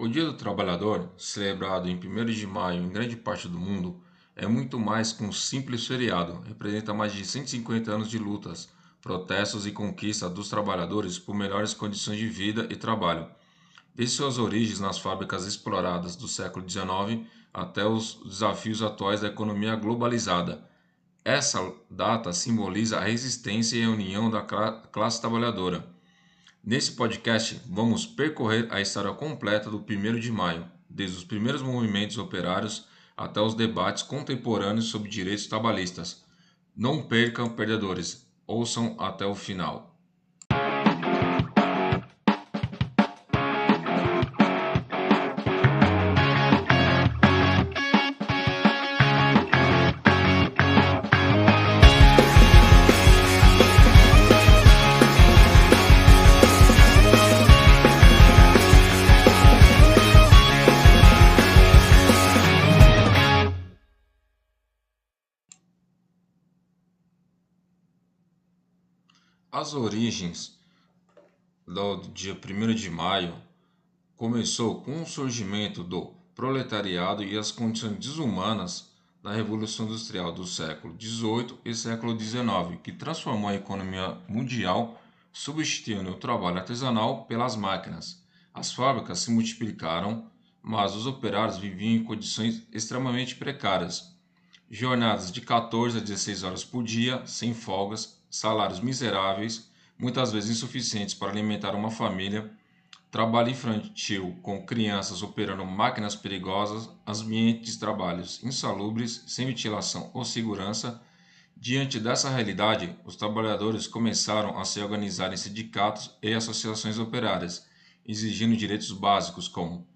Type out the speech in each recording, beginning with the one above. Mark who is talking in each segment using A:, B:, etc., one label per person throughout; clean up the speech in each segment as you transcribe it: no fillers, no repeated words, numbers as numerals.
A: O Dia do Trabalhador, celebrado em 1º de maio em grande parte do mundo, é muito mais que um simples feriado. Representa mais de 150 anos de lutas, protestos e conquista dos trabalhadores por melhores condições de vida e trabalho. Desde suas origens nas fábricas exploradas do século XIX até os desafios atuais da economia globalizada. Essa data simboliza a resistência e a união da classe trabalhadora. Nesse podcast, vamos percorrer a história completa do 1º de maio, desde os primeiros movimentos operários até os debates contemporâneos sobre direitos trabalhistas. Não percam, perdedores, ouçam até o final. As origens do dia 1º de maio começou com o surgimento do proletariado e as condições desumanas da Revolução Industrial do século XVIII e século XIX, que transformou a economia mundial, substituindo o trabalho artesanal pelas máquinas. As fábricas se multiplicaram, mas os operários viviam em condições extremamente precárias. Jornadas de 14 a 16 horas por dia, sem folgas, salários miseráveis, muitas vezes insuficientes para alimentar uma família, trabalho infantil com crianças operando máquinas perigosas, ambientes de trabalhos insalubres, sem ventilação ou segurança. Diante dessa realidade, os trabalhadores começaram a se organizar em sindicatos e associações operárias, exigindo direitos básicos como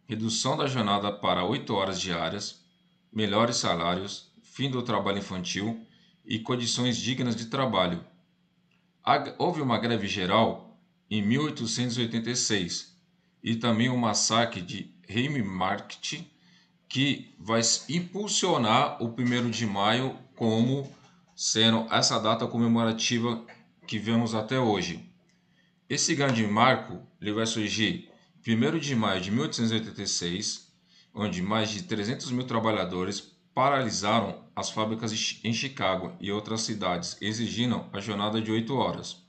A: redução da jornada para 8 horas diárias, melhores salários, fim do trabalho infantil e condições dignas de trabalho. Houve uma greve geral em 1886 e também o massacre de Haymarket, que vai impulsionar o 1º de maio como sendo essa data comemorativa que vemos até hoje. Esse grande marco ele vai surgir 1º de maio de 1886, onde mais de 300 mil trabalhadores paralisaram as fábricas em Chicago e outras cidades, exigindo a jornada de 8 horas.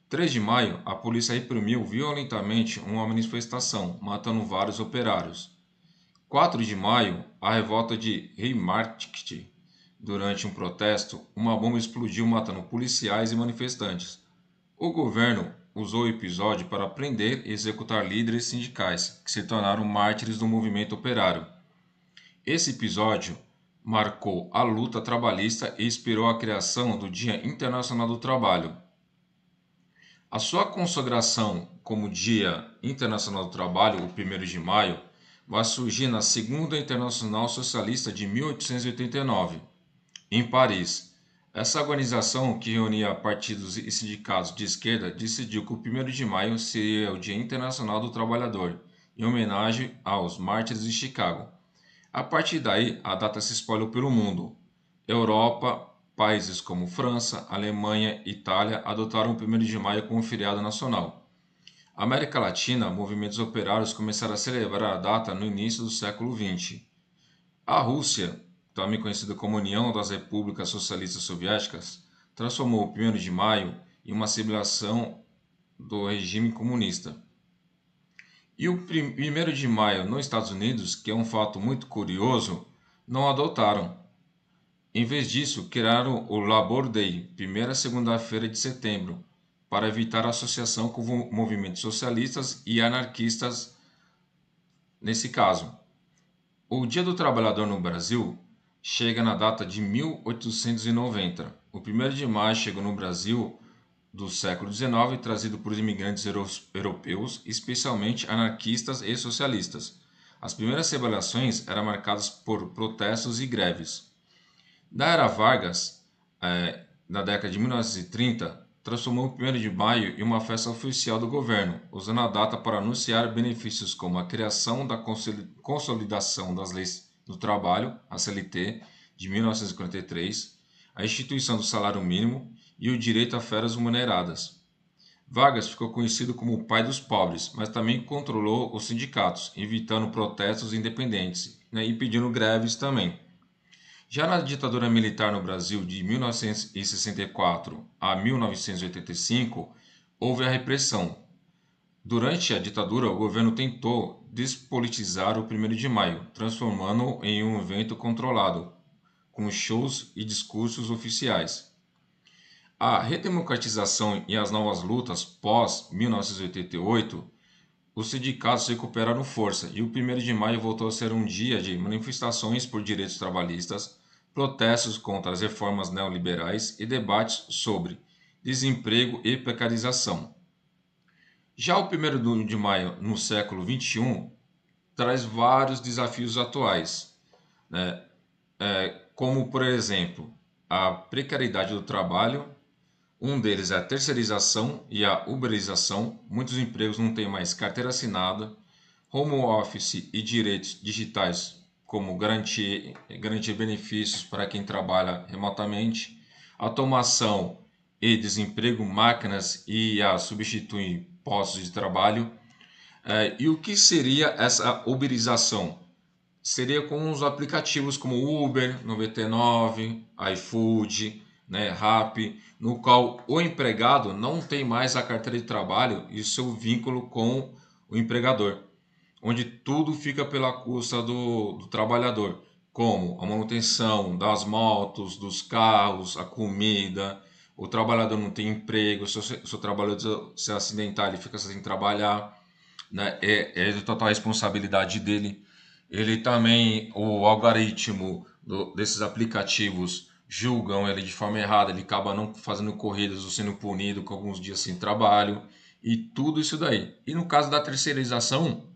A: 3 de maio, a polícia reprimiu violentamente uma manifestação, matando vários operários. 4 de maio, a revolta de Haymarket. Durante um protesto, uma bomba explodiu matando policiais e manifestantes. O governo usou o episódio para prender e executar líderes sindicais, que se tornaram mártires do movimento operário. Esse episódio marcou a luta trabalhista e inspirou a criação do Dia Internacional do Trabalho. A sua consagração como Dia Internacional do Trabalho, o 1º de maio, vai surgir na Segunda Internacional Socialista de 1889, em Paris. Essa organização, que reunia partidos e sindicatos de esquerda, decidiu que o 1º de maio seria o Dia Internacional do Trabalhador, em homenagem aos mártires de Chicago. A partir daí, a data se espalhou pelo mundo. Europa, países como França, Alemanha e Itália adotaram o 1º de maio como feriado nacional. América Latina, movimentos operários começaram a celebrar a data no início do século XX. A Rússia, também conhecida como União das Repúblicas Socialistas Soviéticas, transformou o 1º de maio em uma celebração do regime comunista. E o 1º de maio nos Estados Unidos, que é um fato muito curioso, não adotaram. Em vez disso, criaram o Labor Day, primeira segunda-feira de setembro, para evitar a associação com movimentos socialistas e anarquistas nesse caso. O Dia do Trabalhador no Brasil chega na data de 1890. O 1º de maio chegou no Brasil do século XIX, trazido por imigrantes europeus, especialmente anarquistas e socialistas. As primeiras celebrações eram marcadas por protestos e greves. Na era Vargas, na década de 1930, transformou o 1º de maio em uma festa oficial do governo, usando a data para anunciar benefícios como a criação da Consolidação das Leis do Trabalho, a CLT, de 1943, a instituição do salário mínimo e o direito a férias remuneradas. Vargas ficou conhecido como o pai dos pobres, mas também controlou os sindicatos, evitando protestos independentes, né, e pedindo greves também. Já na ditadura militar no Brasil de 1964 a 1985, houve a repressão. Durante a ditadura, o governo tentou despolitizar o 1º de Maio, transformando-o em um evento controlado, com shows e discursos oficiais. A redemocratização e as novas lutas pós-1988, os sindicatos recuperaram força e o 1º de Maio voltou a ser um dia de manifestações por direitos trabalhistas, protestos contra as reformas neoliberais e debates sobre desemprego e precarização. Já o 1º de Maio no século XXI traz vários desafios atuais, né? Como, por exemplo, a precariedade do trabalho. Um deles é a terceirização e a uberização. Muitos empregos não têm mais carteira assinada, home office e direitos digitais, como garantir benefícios para quem trabalha remotamente, automação e desemprego, máquinas e a substituem postos de trabalho. E o que seria essa uberização? Seria com os aplicativos como Uber, 99, iFood, né, Rappi, no qual o empregado não tem mais a carteira de trabalho e seu vínculo com o empregador, onde tudo fica pela custa do trabalhador, como a manutenção das motos, dos carros, a comida. O trabalhador não tem emprego, se o trabalhador se acidentar, ele fica sem trabalhar, né? É de total responsabilidade dele. Ele também, o algoritmo desses aplicativos julgam ele de forma errada, ele acaba não fazendo corridas ou sendo punido com alguns dias sem trabalho e tudo isso daí. E no caso da terceirização,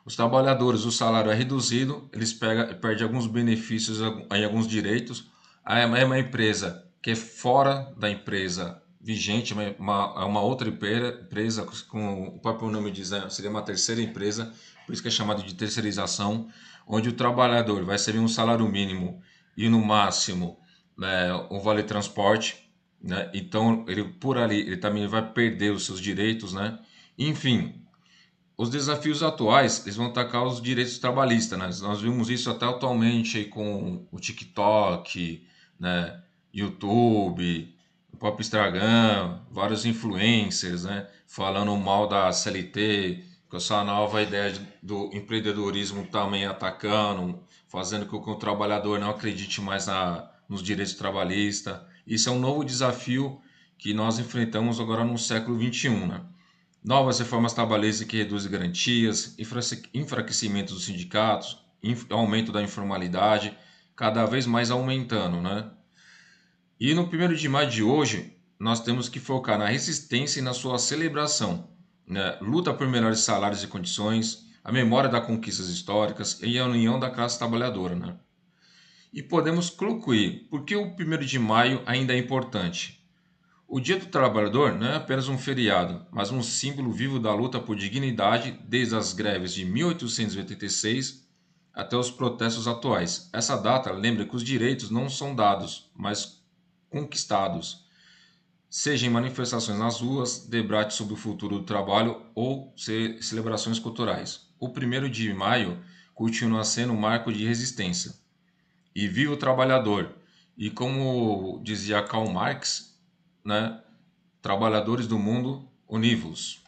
A: os trabalhadores, o salário é reduzido, eles perdem alguns benefícios e alguns direitos. Aí é uma empresa que é fora da empresa vigente, uma outra empresa, com o próprio nome diz, né, seria uma terceira empresa, por isso que é chamado de terceirização, onde o trabalhador vai receber um salário mínimo e no máximo, né, um vale transporte, né? Então ele por ali ele também vai perder os seus direitos, né? Enfim, os desafios atuais eles vão atacar os direitos trabalhistas, né? Nós vimos isso até atualmente aí com o TikTok, né? YouTube, o próprio Instagram, vários influencers, né? Falando mal da CLT, com essa nova ideia do empreendedorismo também atacando, fazendo com que o trabalhador não acredite mais nos direitos trabalhistas. Isso é um novo desafio que nós enfrentamos agora no século XXI, né? Novas reformas trabalhistas que reduzem garantias, enfraquecimento dos sindicatos, aumento da informalidade, cada vez mais aumentando, né? E no 1º de Maio de hoje, nós temos que focar na resistência e na sua celebração, né? Luta por melhores salários e condições, a memória das conquistas históricas e a união da classe trabalhadora, né? E podemos concluir, por que o 1º de Maio ainda é importante? O Dia do Trabalhador não é apenas um feriado, mas um símbolo vivo da luta por dignidade desde as greves de 1886 até os protestos atuais. Essa data lembra que os direitos não são dados, mas conquistados, seja em manifestações nas ruas, debates sobre o futuro do trabalho ou celebrações culturais. O 1º de Maio continua sendo um marco de resistência. E viva o trabalhador! E como dizia Karl Marx, né? Trabalhadores do mundo, univos!